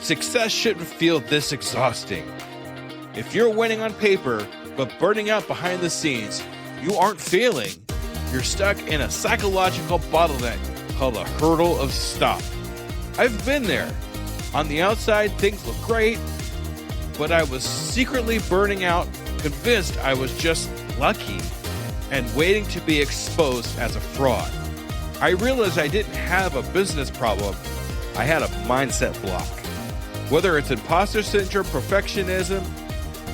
Success shouldn't feel this exhausting. If you're winning on paper, but burning out behind the scenes, you aren't failing. You're stuck in a psychological bottleneck called a hurdle of stop. I've been there. On the outside, things look great, but I was secretly burning out, convinced I was just lucky, and waiting to be exposed as a fraud. I realized I didn't have a business problem. I had a mindset block. Whether it's imposter syndrome, perfectionism,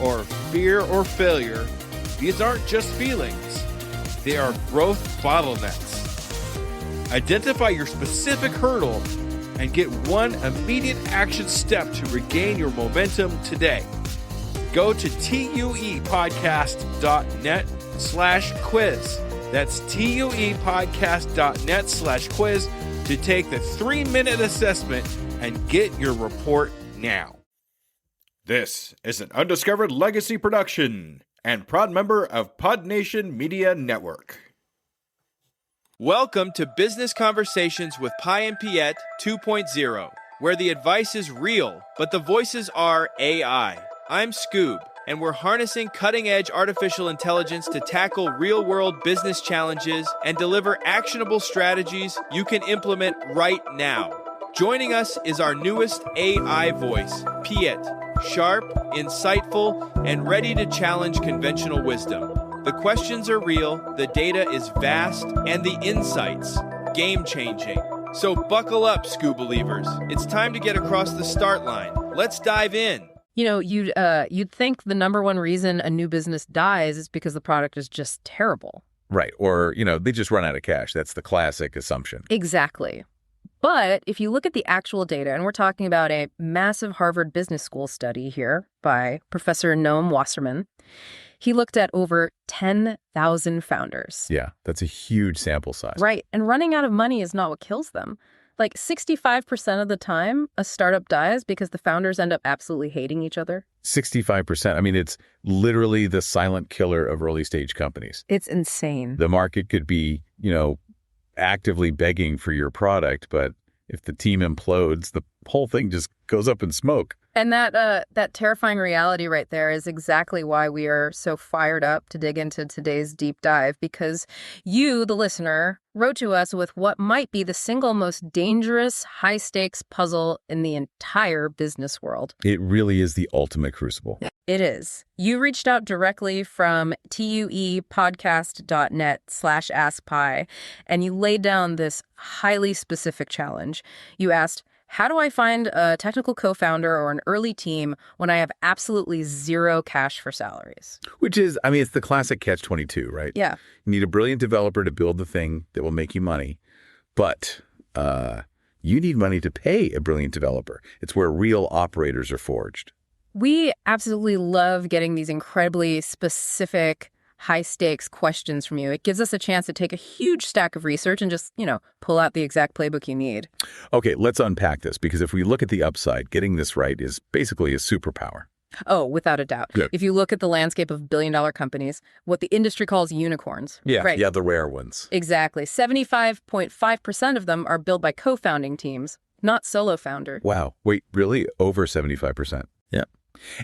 or fear or failure, these aren't just feelings. They are growth bottlenecks. Identify your specific hurdle and get one immediate action step to regain your momentum today. Go to tuepodcast.net/quiz. That's tuepodcast.net/quiz to take the 3-minute assessment and get your report now. This is an Undiscovered Legacy production and proud member of Pod Nation Media Network. Welcome to Business Conversations with Pi and Piette 2.0, where the advice is real, but the voices are AI. I'm Scoob, and we're harnessing cutting-edge artificial intelligence to tackle real-world business challenges and deliver actionable strategies you can implement right now. Joining us is our newest AI voice, Piette, sharp, insightful, and ready to challenge conventional wisdom. The questions are real, the data is vast, and the insights game-changing. So buckle up, Scoob believers. It's time to get across the start line. Let's dive in. You know, you'd think the number one reason a new business dies is because the product is just terrible. Right. Or, they just run out of cash. That's the classic assumption. Exactly. But if you look at the actual data, and we're talking about a massive Harvard Business School study here by Professor Noam Wasserman, he looked at over 10,000 founders. Yeah, that's a huge sample size. Right. And running out of money is not what kills them. Like 65% of the time, a startup dies because the founders end up absolutely hating each other. 65%. I mean, it's literally the silent killer of early stage companies. It's insane. The market could be, actively begging for your product, but if the team implodes, the whole thing just goes up in smoke. And that terrifying reality right there is exactly why we are so fired up to dig into today's deep dive, because you, the listener, wrote to us with what might be the single most dangerous high-stakes puzzle in the entire business world. It really is the ultimate crucible. It is. You reached out directly from tuepodcast.net/askpi, and you laid down this highly specific challenge. You asked, how do I find a technical co-founder or an early team when I have absolutely zero cash for salaries? Which is, it's the classic catch-22, right? Yeah. You need a brilliant developer to build the thing that will make you money, but you need money to pay a brilliant developer. It's where real operators are forged. We absolutely love getting these incredibly specific, high-stakes questions from you. It gives us a chance to take a huge stack of research and just, pull out the exact playbook you need. Okay, let's unpack this, because if we look at the upside, getting this right is basically a superpower. Oh, without a doubt. Good. If you look at the landscape of billion-dollar companies, what the industry calls unicorns. Yeah, right. Yeah, the rare ones. Exactly. 75.5% of them are built by co-founding teams, not solo founders. Wow. Wait, really? Over 75%? Yeah.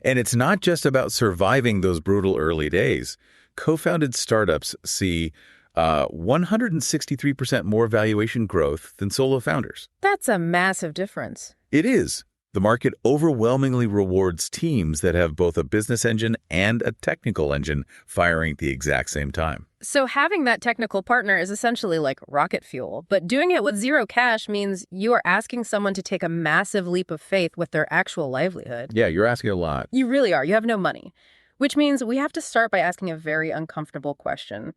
And it's not just about surviving those brutal early days. Co-founded startups see 163% more valuation growth than solo founders. That's a massive difference. It is. The market overwhelmingly rewards teams that have both a business engine and a technical engine firing at the exact same time. So having that technical partner is essentially like rocket fuel, but doing it with zero cash means you are asking someone to take a massive leap of faith with their actual livelihood. Yeah, you're asking a lot. You really are. You have no money, which means we have to start by asking a very uncomfortable question.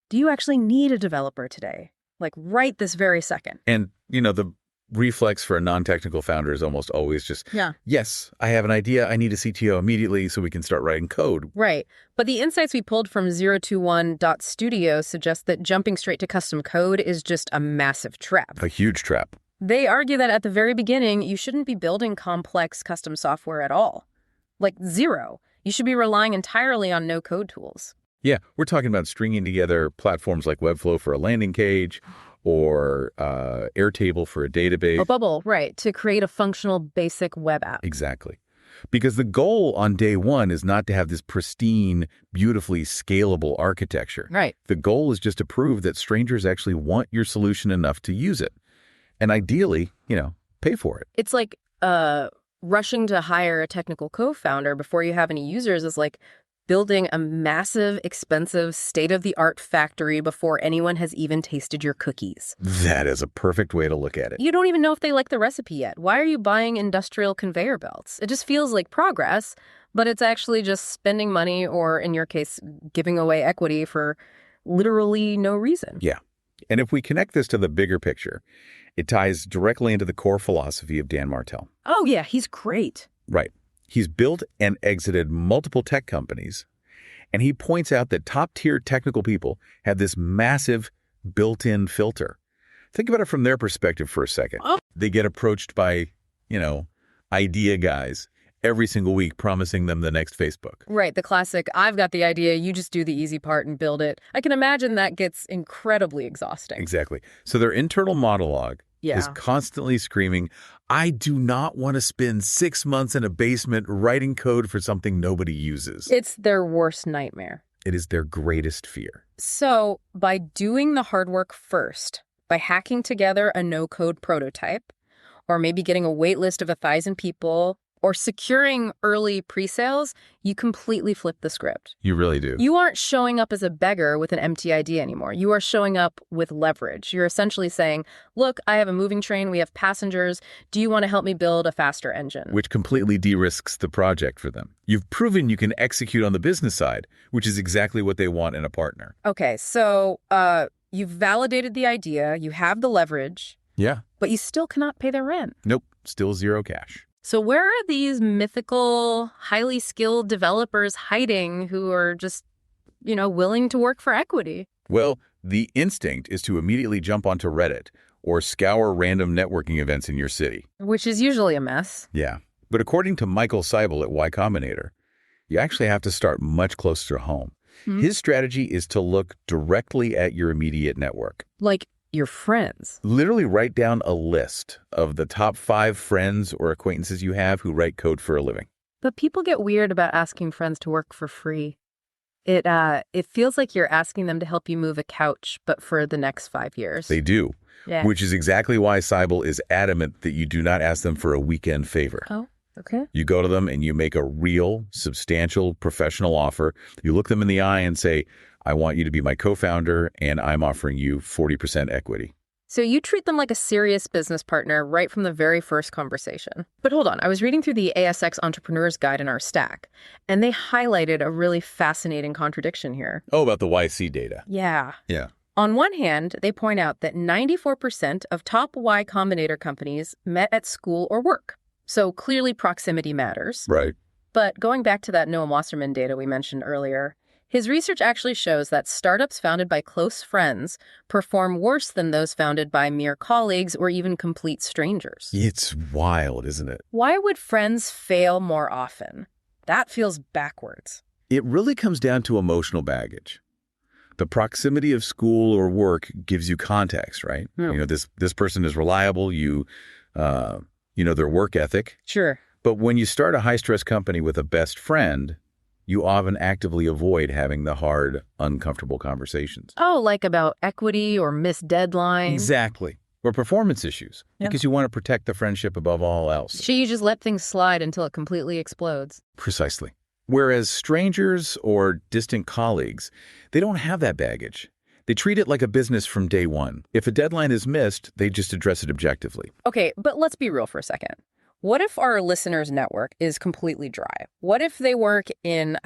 Do you actually need a developer today? Like right this very second? And, the reflex for a non-technical founder is almost always just, yes, I have an idea. I need a CTO immediately so we can start writing code. Right. But the insights we pulled from 021.studio suggest that jumping straight to custom code is just a massive trap. A huge trap. They argue that at the very beginning, you shouldn't be building complex custom software at all. Like zero. You should be relying entirely on no-code tools. Yeah, we're talking about stringing together platforms like Webflow for a landing page, or Airtable for a database. A bubble, right, to create a functional basic web app. Exactly. Because the goal on day one is not to have this pristine, beautifully scalable architecture. Right. The goal is just to prove that strangers actually want your solution enough to use it. And ideally, pay for it. It's like rushing to hire a technical co-founder before you have any users is like building a massive, expensive, state-of-the-art factory before anyone has even tasted your cookies. That is a perfect way to look at it. You don't even know if they like the recipe yet. Why are you buying industrial conveyor belts? It just feels like progress, but it's actually just spending money or, in your case, giving away equity for literally no reason. Yeah. And if we connect this to the bigger picture, it ties directly into the core philosophy of Dan Martell. Oh, yeah, he's great. Right. He's built and exited multiple tech companies, and he points out that top-tier technical people have this massive built-in filter. Think about it from their perspective for a second. Oh. They get approached by, idea guys every single week promising them the next Facebook. Right, the classic, I've got the idea, you just do the easy part and build it. I can imagine that gets incredibly exhausting. Exactly. So their internal monologue Yeah. is constantly screaming, I do not want to spend 6 months in a basement writing code for something nobody uses. It's their worst nightmare. It is their greatest fear. So by doing the hard work first, by hacking together a no-code prototype, or maybe getting a wait list of 1,000 people, or securing early pre-sales, you completely flip the script. You really do. You aren't showing up as a beggar with an empty idea anymore. You are showing up with leverage. You're essentially saying, look, I have a moving train, we have passengers. Do you want to help me build a faster engine? Which completely de-risks the project for them. You've proven you can execute on the business side, which is exactly what they want in a partner. Okay, so you've validated the idea, you have the leverage, Yeah. but you still cannot pay their rent. Nope. Still zero cash. So where are these mythical, highly skilled developers hiding who are just, willing to work for equity? Well, the instinct is to immediately jump onto Reddit or scour random networking events in your city. Which is usually a mess. Yeah. But according to Michael Seibel at Y Combinator, you actually have to start much closer to home. His strategy is to look directly at your immediate network. Like your friends. Literally write down a list of the top 5 friends or acquaintances you have who write code for a living. But people get weird about asking friends to work for free. It feels like you're asking them to help you move a couch, but for the next 5 years. They do, Yeah. which is exactly why Seibel is adamant that you do not ask them for a weekend favor. Oh, okay. You go to them and you make a real, substantial, professional offer. You look them in the eye and say, I want you to be my co-founder, and I'm offering you 40% equity. So you treat them like a serious business partner right from the very first conversation. But hold on, I was reading through the ASX Entrepreneurs Guide in our stack, and they highlighted a really fascinating contradiction here. Oh, about the YC data. Yeah. Yeah. On one hand, they point out that 94% of top Y Combinator companies met at school or work. So clearly proximity matters. Right. But going back to that Noam Wasserman data we mentioned earlier, his research actually shows that startups founded by close friends perform worse than those founded by mere colleagues or even complete strangers. It's wild, isn't it? Why would friends fail more often? That feels backwards. It really comes down to emotional baggage. The proximity of school or work gives you context, right? Yeah. This person is reliable, their work ethic. Sure. But when you start a high-stress company with a best friend, you often actively avoid having the hard, uncomfortable conversations. Oh, like about equity or missed deadlines. Exactly. Or performance issues, Yeah. because you want to protect the friendship above all else. You just let things slide until it completely explodes. Precisely. Whereas strangers or distant colleagues, they don't have that baggage. They treat it like a business from day one. If a deadline is missed, they just address it objectively. Okay, but let's be real for a second. What if our listeners' network is completely dry? What if they work in,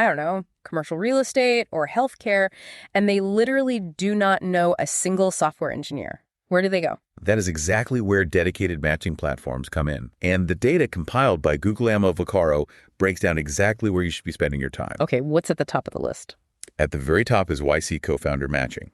commercial real estate or healthcare, and they literally do not know a single software engineer? Where do they go? That is exactly where dedicated matching platforms come in. And the data compiled by Google Vocaro breaks down exactly where you should be spending your time. Okay, what's at the top of the list? At the very top is YC Co-Founder Matching.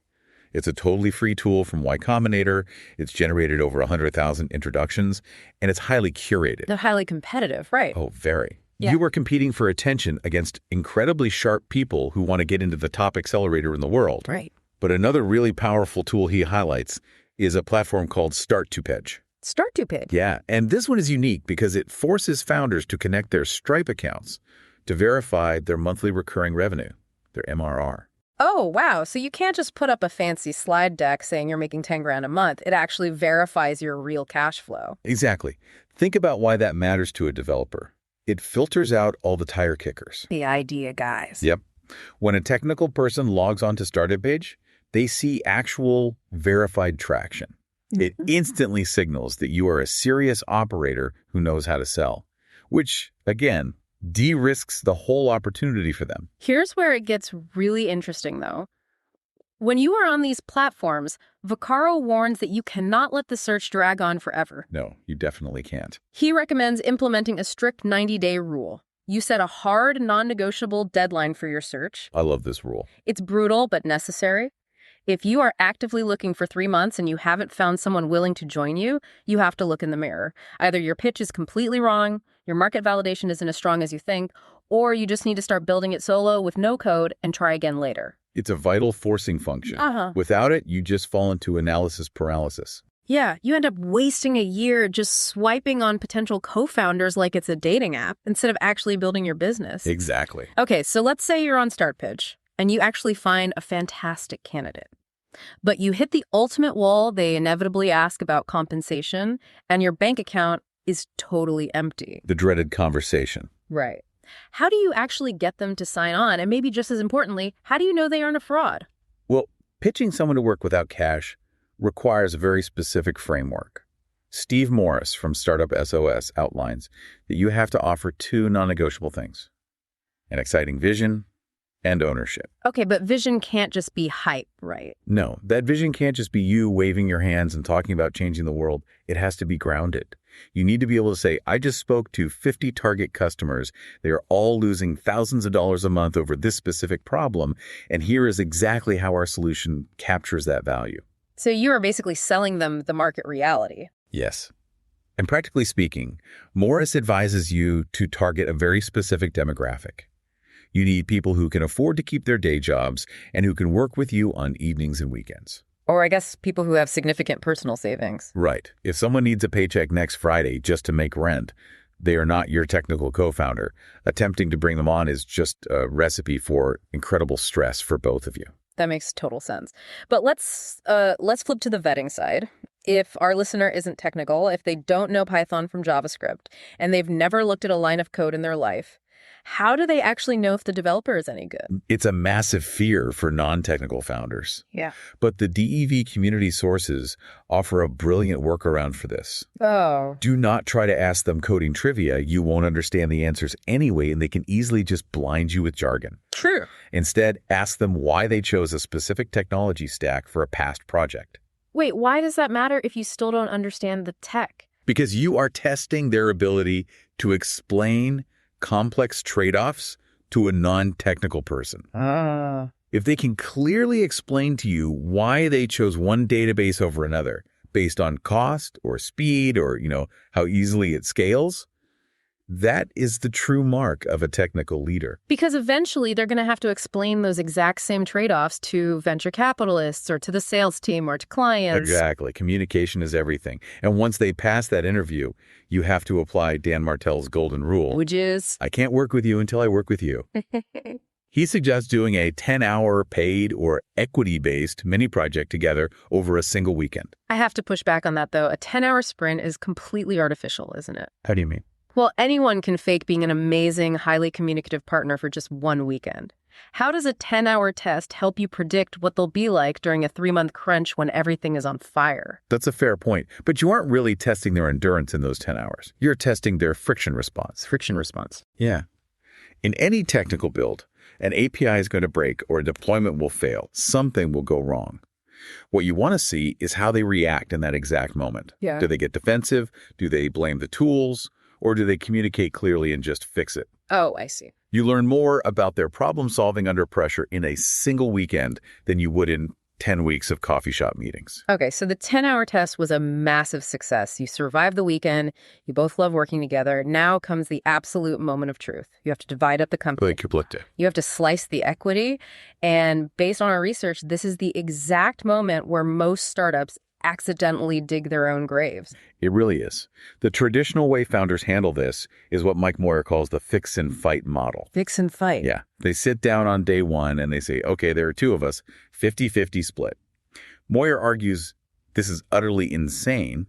It's a totally free tool from Y Combinator. It's generated over 100,000 introductions, and it's highly curated. They're highly competitive, right? Oh, very. Yeah. You are competing for attention against incredibly sharp people who want to get into the top accelerator in the world. Right. But another really powerful tool he highlights is a platform called Start to Pitch. Start to Pitch. Yeah, and this one is unique because it forces founders to connect their Stripe accounts to verify their monthly recurring revenue, their MRR. Oh, wow. So you can't just put up a fancy slide deck saying you're making 10 grand a month. It actually verifies your real cash flow. Exactly. Think about why that matters to a developer. It filters out all the tire kickers. The idea guys. Yep. When a technical person logs on to Startup Page, they see actual verified traction. It instantly signals that you are a serious operator who knows how to sell, which, again, de-risks the whole opportunity for them. Here's where it gets really interesting, though. When you are on these platforms, Vaccaro warns that you cannot let the search drag on forever. No, you definitely can't. He recommends implementing a strict 90-day rule. You set a hard, non-negotiable deadline for your search. I love this rule. It's brutal, but necessary. If you are actively looking for 3 months and you haven't found someone willing to join you, you have to look in the mirror. Either your pitch is completely wrong, your market validation isn't as strong as you think, or you just need to start building it solo with no code and try again later. It's a vital forcing function. Without it, you just fall into analysis paralysis. Yeah, you end up wasting a year just swiping on potential co-founders like it's a dating app instead of actually building your business. Exactly. Okay, so let's say you're on Start Pitch and you actually find a fantastic candidate. But you hit the ultimate wall they inevitably ask about compensation, and your bank account is totally empty. The dreaded conversation. Right. How do you actually get them to sign on? And maybe just as importantly, how do you know they aren't a fraud? Well, pitching someone to work without cash requires a very specific framework. Steve Morris from Startup SOS outlines that you have to offer 2 non-negotiable things: an exciting vision and ownership. Okay, but vision can't just be hype, right? No, that vision can't just be you waving your hands and talking about changing the world. It has to be grounded. You need to be able to say, I just spoke to 50 target customers. They are all losing thousands of dollars a month over this specific problem, and here is exactly how our solution captures that value. So you are basically selling them the market reality. Yes. And practically speaking, Morris advises you to target a very specific demographic. You need people who can afford to keep their day jobs and who can work with you on evenings and weekends. Or I guess people who have significant personal savings. Right. If someone needs a paycheck next Friday just to make rent, they are not your technical co-founder. Attempting to bring them on is just a recipe for incredible stress for both of you. That makes total sense. But let's flip to the vetting side. If our listener isn't technical, if they don't know Python from JavaScript, and they've never looked at a line of code in their life, how do they actually know if the developer is any good? It's a massive fear for non-technical founders. Yeah. But the DEV community sources offer a brilliant workaround for this. Oh. Do not try to ask them coding trivia. You won't understand the answers anyway, and they can easily just blind you with jargon. True. Instead, ask them why they chose a specific technology stack for a past project. Wait, why does that matter if you still don't understand the tech? Because you are testing their ability to explain complex trade-offs to a non-technical person. If they can clearly explain to you why they chose one database over another based on cost or speed or, how easily it scales, that is the true mark of a technical leader. Because eventually they're going to have to explain those exact same trade-offs to venture capitalists or to the sales team or to clients. Exactly. Communication is everything. And once they pass that interview, you have to apply Dan Martell's golden rule. Which is? I can't work with you until I work with you. He suggests doing a 10-hour paid or equity-based mini-project together over a single weekend. I have to push back on that, though. A 10-hour sprint is completely artificial, isn't it? How do you mean? Well, anyone can fake being an amazing, highly communicative partner for just one weekend. How does a 10-hour test help you predict what they'll be like during a 3-month crunch when everything is on fire? That's a fair point, but you aren't really testing their endurance in those 10 hours. You're testing their friction response. Friction response. Yeah. In any technical build, an API is going to break or a deployment will fail. Something will go wrong. What you want to see is how they react in that exact moment. Yeah. Do they get defensive? Do they blame the tools? Or do they communicate clearly and just fix it? Oh, I see. You learn more about their problem solving under pressure in a single weekend than you would in 10 weeks of coffee shop meetings. Okay, so the 10-hour test was a massive success. You survived the weekend. You both love working together. Now comes the absolute moment of truth. You have to divide up the company. You have to slice the equity. And based on our research, this is the exact moment where most startups accidentally dig their own graves. It really is. The traditional way founders handle this is what Mike Moyer calls the fix and fight model. Fix and fight. Yeah. They sit down on day one and they say, okay, there are two of us, 50-50 split. Moyer argues this is utterly insane.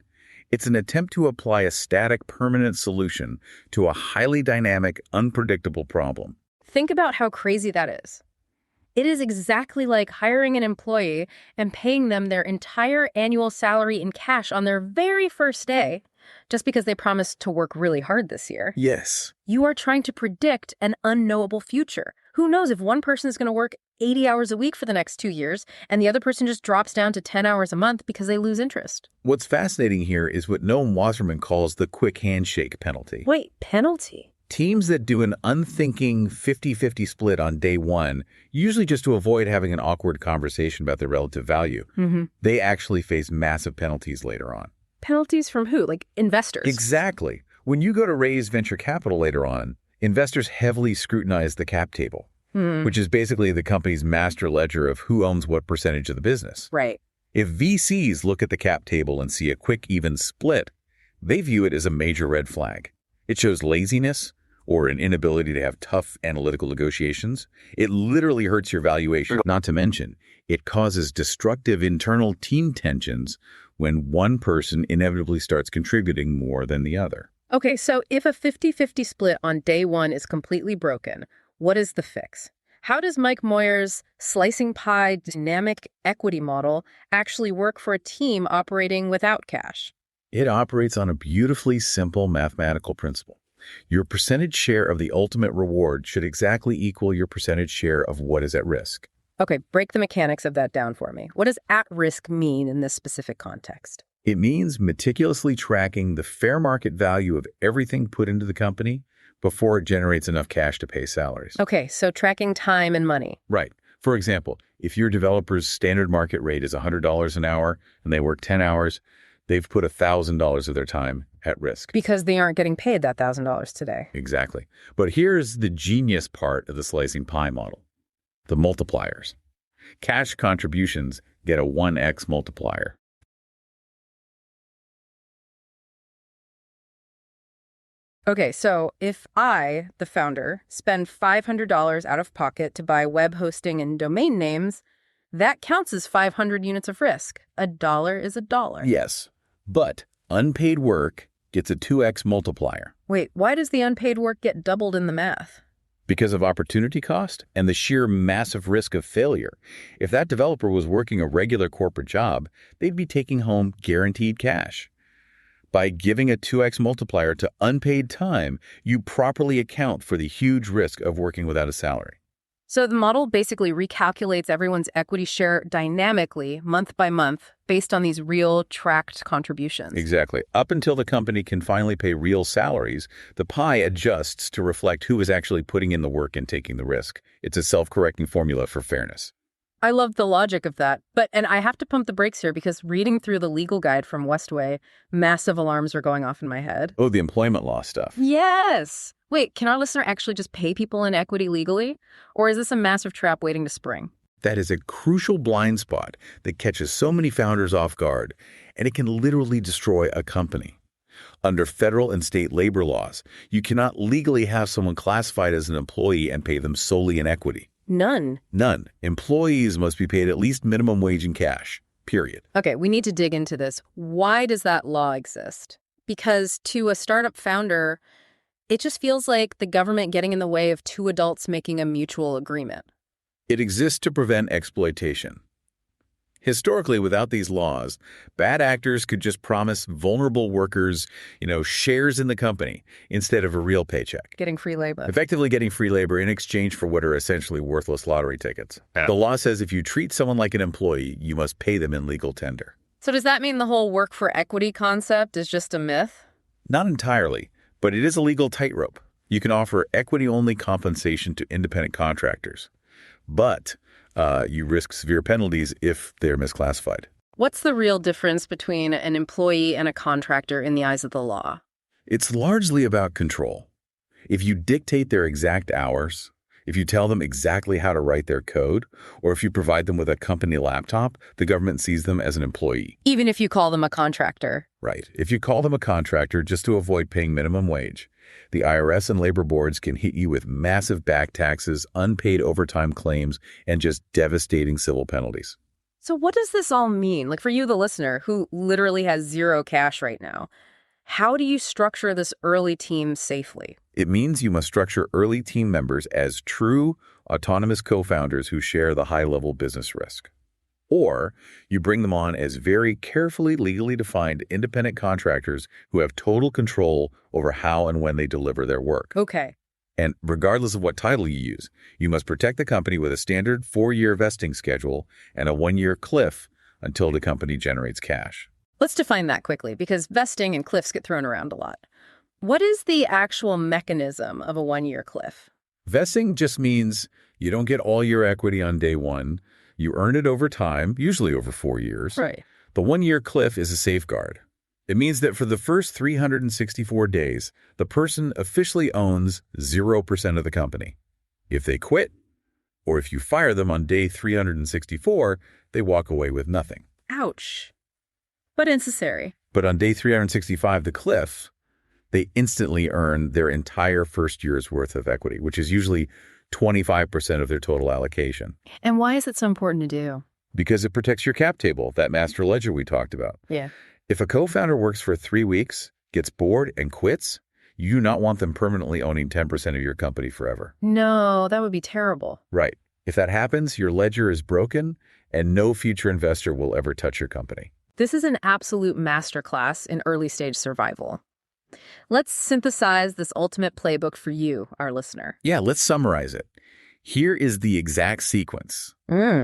It's an attempt to apply a static, permanent solution to a highly dynamic, unpredictable problem. Think about how crazy that is. It is exactly like hiring an employee and paying them their entire annual salary in cash on their very first day, just because they promised to work really hard this year. Yes. You are trying to predict an unknowable future. Who knows if one person is going to work 80 hours a week for the next 2 years and the other person just drops down to 10 hours a month because they lose interest. What's fascinating here is what Noam Wasserman calls the quick handshake penalty. Wait, penalty? Teams that do an unthinking 50-50 split on day one, usually just to avoid having an awkward conversation about their relative value, they actually face massive penalties later on. Penalties from who? Like investors? Exactly. When you go to raise venture capital later on, investors heavily scrutinize the cap table, which is basically the company's master ledger of who owns what percentage of the business. Right. If VCs look at the cap table and see a quick, even split, they view it as a major red flag. It shows laziness or an inability to have tough analytical negotiations. It literally hurts your valuation. Not to mention, it causes destructive internal team tensions when one person inevitably starts contributing more than the other. Okay, so if a 50-50 split on day one is completely broken, what is the fix? How does Mike Moyer's slicing pie dynamic equity model actually work for a team operating without cash? It operates on a beautifully simple mathematical principle. Your percentage share of the ultimate reward should exactly equal your percentage share of what is at risk. Okay, break the mechanics of that down for me. What does at risk mean in this specific context? It means meticulously tracking the fair market value of everything put into the company before it generates enough cash to pay salaries. Okay, so tracking time and money. Right. For example, if your developer's standard market rate is $100 an hour and they work 10 hours, they've put $1,000 of their time at risk. Because they aren't getting paid that $1,000 today. Exactly. But here's the genius part of the slicing pie model. The multipliers. Cash contributions get a 1x multiplier. Okay, so if I, the founder, spend $500 out of pocket to buy web hosting and domain names, that counts as 500 units of risk. A dollar is a dollar. Yes, but unpaid work gets a 2x multiplier. Wait, why does the unpaid work get doubled in the math? Because of opportunity cost and the sheer massive risk of failure. If that developer was working a regular corporate job, they'd be taking home guaranteed cash. By giving a 2x multiplier to unpaid time, you properly account for the huge risk of working without a salary. So the model basically recalculates everyone's equity share dynamically, month by month, based on these real tracked contributions. Exactly. Up until the company can finally pay real salaries, the pie adjusts to reflect who is actually putting in the work and taking the risk. It's a self-correcting formula for fairness. I love the logic of that. And I have to pump the brakes here because reading through the legal guide from Westway, massive alarms are going off in my head. Oh, the employment law stuff. Yes. Wait, can our listener actually just pay people in equity legally? Or is this a massive trap waiting to spring? That is a crucial blind spot that catches so many founders off guard, and it can literally destroy a company. Under federal and state labor laws, you cannot legally have someone classified as an employee and pay them solely in equity. None. None. Employees must be paid at least minimum wage in cash, period. Okay, we need to dig into this. Why does that law exist? Because to a startup founder, it just feels like the government getting in the way of two adults making a mutual agreement. It exists to prevent exploitation. Historically, without these laws, bad actors could just promise vulnerable workers, shares in the company instead of a real paycheck. Getting free labor. Effectively getting free labor in exchange for what are essentially worthless lottery tickets. Yeah. The law says if you treat someone like an employee, you must pay them in legal tender. So does that mean the whole work for equity concept is just a myth? Not entirely, but it is a legal tightrope. You can offer equity-only compensation to independent contractors, but you risk severe penalties if they're misclassified. What's the real difference between an employee and a contractor in the eyes of the law? It's largely about control. If you dictate their exact hours, If you tell them exactly how to write their code, or if you provide them with a company laptop, the government sees them as an employee. Even if you call them a contractor. Right. If you call them a contractor just to avoid paying minimum wage, the IRS and labor boards can hit you with massive back taxes, unpaid overtime claims, and just devastating civil penalties. So what does this all mean? Like for you, the listener, who literally has zero cash right now, how do you structure this early team safely? It means you must structure early team members as true, autonomous co-founders who share the high-level business risk. Or you bring them on as very carefully legally defined independent contractors who have total control over how and when they deliver their work. Okay. And regardless of what title you use, you must protect the company with a standard 4-year vesting schedule and a 1-year cliff until the company generates cash. Let's define that quickly, because vesting and cliffs get thrown around a lot. What is the actual mechanism of a 1-year cliff? Vesting just means you don't get all your equity on day one. You earn it over time, usually over 4 years. Right. The 1-year cliff is a safeguard. It means that for the first 364 days, the person officially owns 0% of the company. If they quit, or if you fire them on day 364, they walk away with nothing. Ouch. But necessary. But on day 365, the cliff, they instantly earn their entire first year's worth of equity, which is usually 25% of their total allocation. And why is it so important to do? Because it protects your cap table, that master ledger we talked about. Yeah. If a co-founder works for 3 weeks, gets bored, and quits, you do not want them permanently owning 10% of your company forever. No, that would be terrible. Right. If that happens, your ledger is broken, and no future investor will ever touch your company. This is an absolute masterclass in early-stage survival. Let's synthesize this ultimate playbook for you, our listener. Yeah, let's summarize it. Here is the exact sequence.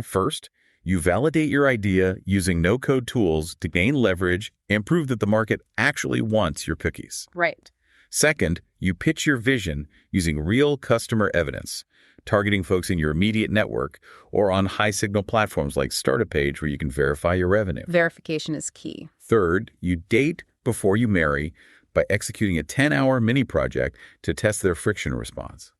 First, you validate your idea using no-code tools to gain leverage and prove that the market actually wants your cookies. Right. Second, you pitch your vision using real customer evidence, targeting folks in your immediate network or on high-signal platforms like Startupage where you can verify your revenue. Verification is key. Third, you date before you marry by executing a 10-hour mini-project to test their friction response.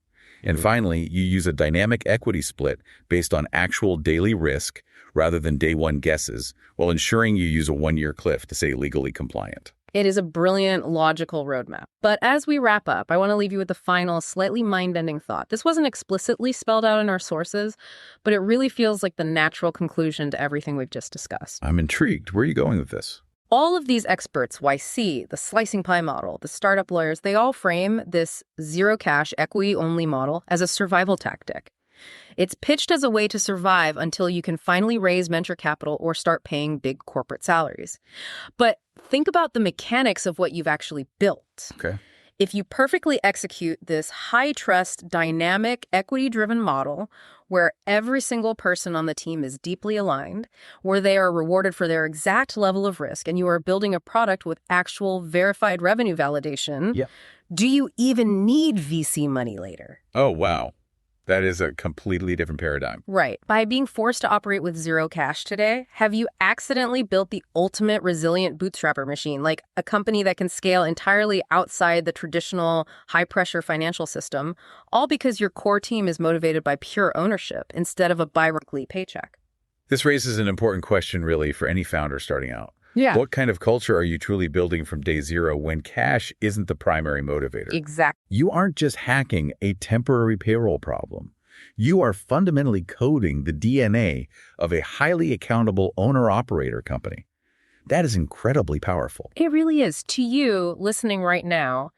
And finally, you use a dynamic equity split based on actual daily risk rather than day one guesses, while ensuring you use a 1-year cliff to stay legally compliant. It is a brilliant, logical roadmap. But as we wrap up, I want to leave you with a final, slightly mind-bending thought. This wasn't explicitly spelled out in our sources, but it really feels like the natural conclusion to everything we've just discussed. I'm intrigued. Where are you going with this? All of these experts, YC, the slicing pie model, the startup lawyers, they all frame this zero-cash, equity-only model as a survival tactic. It's pitched as a way to survive until you can finally raise venture capital or start paying big corporate salaries. But think about the mechanics of what you've actually built. Okay. If you perfectly execute this high-trust, dynamic, equity-driven model where every single person on the team is deeply aligned, where they are rewarded for their exact level of risk, and you are building a product with actual verified revenue validation, do you even need VC money later? Oh, wow. That is a completely different paradigm. Right. By being forced to operate with zero cash today, have you accidentally built the ultimate resilient bootstrapper machine, like a company that can scale entirely outside the traditional high-pressure financial system, all because your core team is motivated by pure ownership instead of a bi-weekly paycheck? This raises an important question, really, for any founder starting out. Yeah. What kind of culture are you truly building from day zero when cash isn't the primary motivator? Exactly. You aren't just hacking a temporary payroll problem. You are fundamentally coding the DNA of a highly accountable owner-operator company. That is incredibly powerful. It really is. To you, listening right now,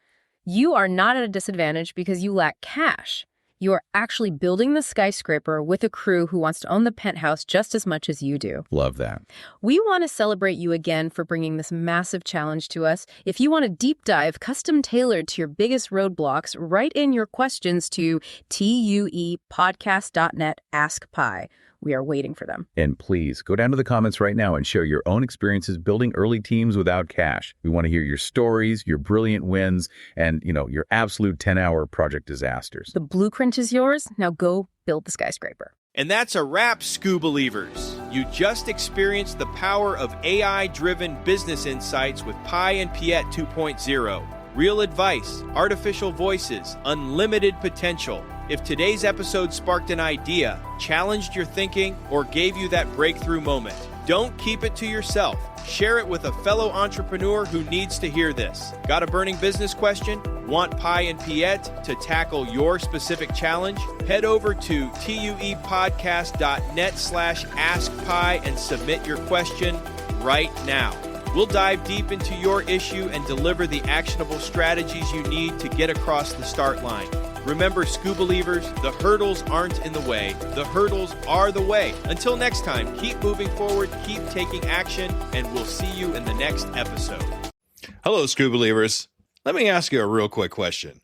you are not at a disadvantage because you lack cash. You are actually building the skyscraper with a crew who wants to own the penthouse just as much as you do. Love that. We want to celebrate you again for bringing this massive challenge to us. If you want a deep dive, custom tailored to your biggest roadblocks, write in your questions to tuepodcast.net Ask Pi. We are waiting for them. And please go down to the comments right now and share your own experiences building early teams without cash. We want to hear your stories, your brilliant wins, and, your absolute 10-hour project disasters. The blueprint is yours. Now go build the skyscraper. And that's a wrap, Scuba-Believers. You just experienced the power of AI-driven business insights with Pi and Piette 2.0. Real advice, artificial voices, unlimited potential. If today's episode sparked an idea, challenged your thinking, or gave you that breakthrough moment, don't keep it to yourself. Share it with a fellow entrepreneur who needs to hear this. Got a burning business question? Want Pi and Piette to tackle your specific challenge? Head over to tuepodcast.net/askpi and submit your question right now. We'll dive deep into your issue and deliver the actionable strategies you need to get across the start line. Remember, Scoobelievers, the hurdles aren't in the way. The hurdles are the way. Until next time, keep moving forward, keep taking action, and we'll see you in the next episode. Hello, Scoobelievers. Let me ask you a real quick question.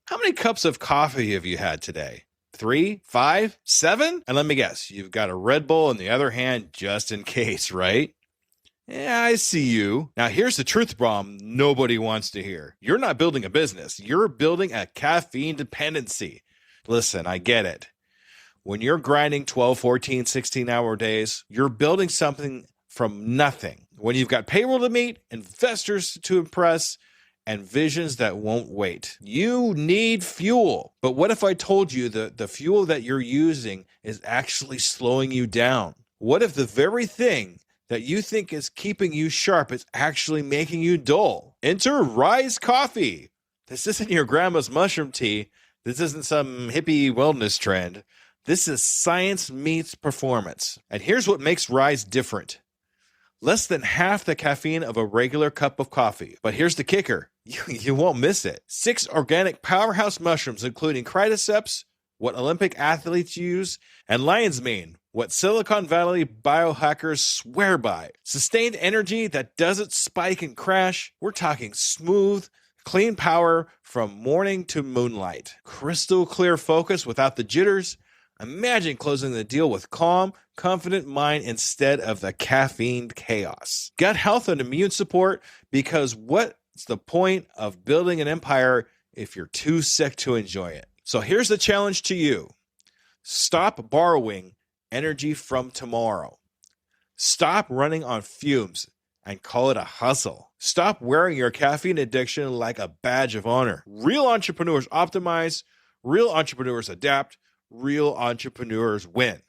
How many cups of coffee have you had today? 3, 5, 7? And let me guess, you've got a Red Bull in the other hand just in case, right? Yeah, I see you. Now, here's the truth bomb nobody wants to hear. You're not building a business. You're building a caffeine dependency. Listen, I get it. When you're grinding 12, 14, 16-hour days, you're building something from nothing. When you've got payroll to meet, investors to impress, and visions that won't wait. You need fuel. But what if I told you that the fuel that you're using is actually slowing you down? What if the very thing that you think is keeping you sharp is actually making you dull? Enter Rise Coffee. This isn't your grandma's mushroom tea. This isn't some hippie wellness trend. This is science meets performance. And here's what makes Rise different. Less than half the caffeine of a regular cup of coffee. But here's the kicker. You won't miss it. 6 organic powerhouse mushrooms, including cordyceps, what Olympic athletes use, and lion's mane, what Silicon Valley biohackers swear by. Sustained energy that doesn't spike and crash. We're talking smooth, clean power from morning to moonlight. Crystal clear focus without the jitters. Imagine closing the deal with calm, confident mind instead of the caffeine chaos. Gut health and immune support, because what's the point of building an empire if you're too sick to enjoy it? So here's the challenge to you. Stop borrowing energy from tomorrow. Stop running on fumes and call it a hustle. Stop wearing your caffeine addiction like a badge of honor. Real entrepreneurs optimize, real entrepreneurs adapt, real entrepreneurs win.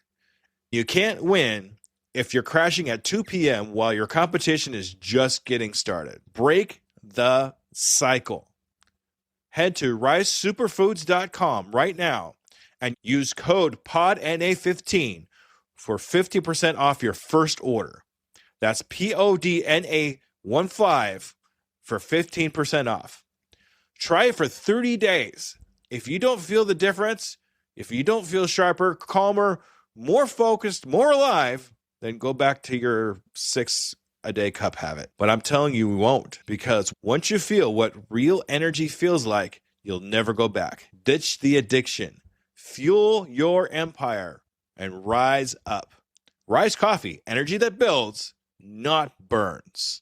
You can't win if you're crashing at 2 p.m. while your competition is just getting started. Break the cycle. Head to risesuperfoods.com right now and use code PODNA15 for 50% off your first order. That's PODNA15 for 15% off. Try it for 30 days. If you don't feel the difference, if you don't feel sharper, calmer, more focused, more alive, then go back to your 6-a-day cup habit. But I'm telling you, we won't, because once you feel what real energy feels like, you'll never go back. Ditch the addiction, fuel your empire, and rise up. Rise Coffee, energy that builds, not burns.